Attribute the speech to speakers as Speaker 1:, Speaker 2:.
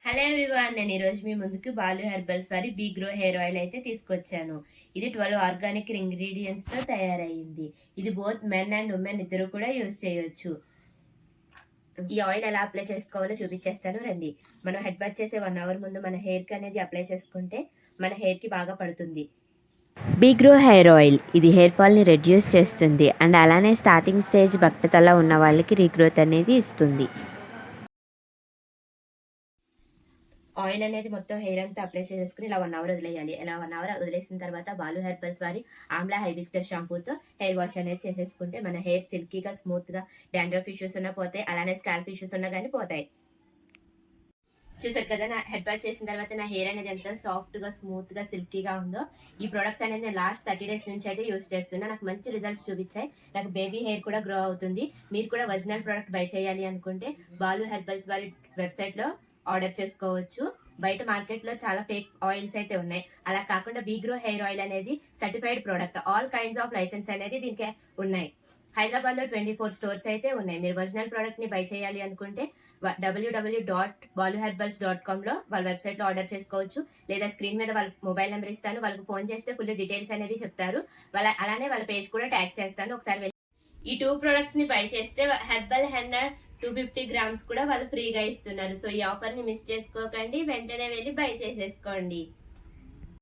Speaker 1: Hello everyone, నేను ఈరోజు మీ ముందుకు బాలు హెర్బల్స్ వారి బీ గ్రో హెయిర్ ఆయిల్ అయితే తీసుకొచ్చాను. ఇది 12 ఆర్గానిక్ ఇంగ్రీడియంట్స్తో తయారయ్యింది. ఇది బోత్ మెన్ అండ్ ఉమెన్ ఇద్దరు కూడా యూజ్ చేయొచ్చు. ఈ ఆయిల్ ఎలా అప్లై చేసుకోవాలో చూపించేస్తాను రండి. మనం హెడ్ బాత్ చేసే 1 అవర్ ముందు మన హెయిర్కి అనేది అప్లై చేసుకుంటే మన హెయిర్కి బాగా పడుతుంది. బీ గ్రో హెయిర్ ఆయిల్ ఇది హెయిర్ ఫాల్ని రెడ్యూస్ చేస్తుంది అండ్ అలానే స్టార్టింగ్ స్టేజ్ బట్టతల ఉన్న వాళ్ళకి రీగ్రోత్ అనేది ఇస్తుంది. ఆయిల్ అనేది మొత్తం హెయిర్ అంతా అప్లై చేసేసుకుని ఇలా 1 అవర్ వదిలేయాలి. ఇలా 1 అవర్ వదిలేసిన తర్వాత బాలు హెర్బల్స్ వారి ఆమ్లా హైబిస్కస్ షాంపూతో హెయిర్ వాష్ అనేది చేసేసుకుంటే మన హెయిర్ సిల్కీగా స్మూత్గా, డాండ్రఫ్ ఇష్యూస్ ఉన్నా పోతాయి, అలానే స్కాల్ప్ ఇష్యూస్ ఉన్నా కానీ పోతాయి. చూసారు కదా, నా హెడ్ వాష్ చేసిన తర్వాత నా హెయిర్ అనేది ఎంత సాఫ్ట్గా, స్మూత్గా, సిల్కీగా ఉందో. ఈ ప్రొడక్ట్స్ అనేది నేను లాస్ట్ 30 days నుంచి అయితే యూస్ చేస్తున్నా. నాకు మంచి రిజల్ట్స్ చూపించాయి. నాకు బేబీ హెయిర్ కూడా గ్రో అవుతుంది. మీరు కూడా ఒరిజినల్ ప్రోడక్ట్ బై చేయాలి అనుకుంటే బాలు హెర్బల్స్ వారి వెబ్సైట్లో ఆర్డర్ చేసుకోవచ్చు. బయట మార్కెట్లో చాలా ఫేక్ ఆయిల్స్ అయితే ఉన్నాయి. అలా కాకుండా బీ గ్రో హెయిర్ ఆయిల్ అనేది certified product, all kinds of license అనేది దీనికి ఉన్నాయి. హైదరాబాద్లో 24 స్టోర్స్ అయితే ఉన్నాయి. మీరు ఒరిజినల్ ప్రోడక్ట్ని బై చేయాలి అనుకుంటే www.baluherbals.comలో వాళ్ళ వెబ్సైట్లో ఆర్డర్ చేసుకోవచ్చు. లేదా స్క్రీన్ మీద వాళ్ళ మొబైల్ నెంబర్ ఇస్తాను, వాళ్ళకి ఫోన్ చేస్తే ఫుల్ డీటెయిల్స్ అనేది చెప్తారు. అలానే వాళ్ళ పేజ్ కూడా ట్యాగ్ చేస్తాను, ఒకసారి వెళ్ళి ఈ 2 ప్రొడక్ట్స్ని బై చేస్తే హెర్బల్ హెన్నా 250 grams కూడా వాళ్ళు ఫ్రీగా ఇస్తున్నారు. సో ఈ ఆఫర్ని మిస్ చేసుకోకండి, వెంటనే వెళ్ళి బై చేసేసుకోండి.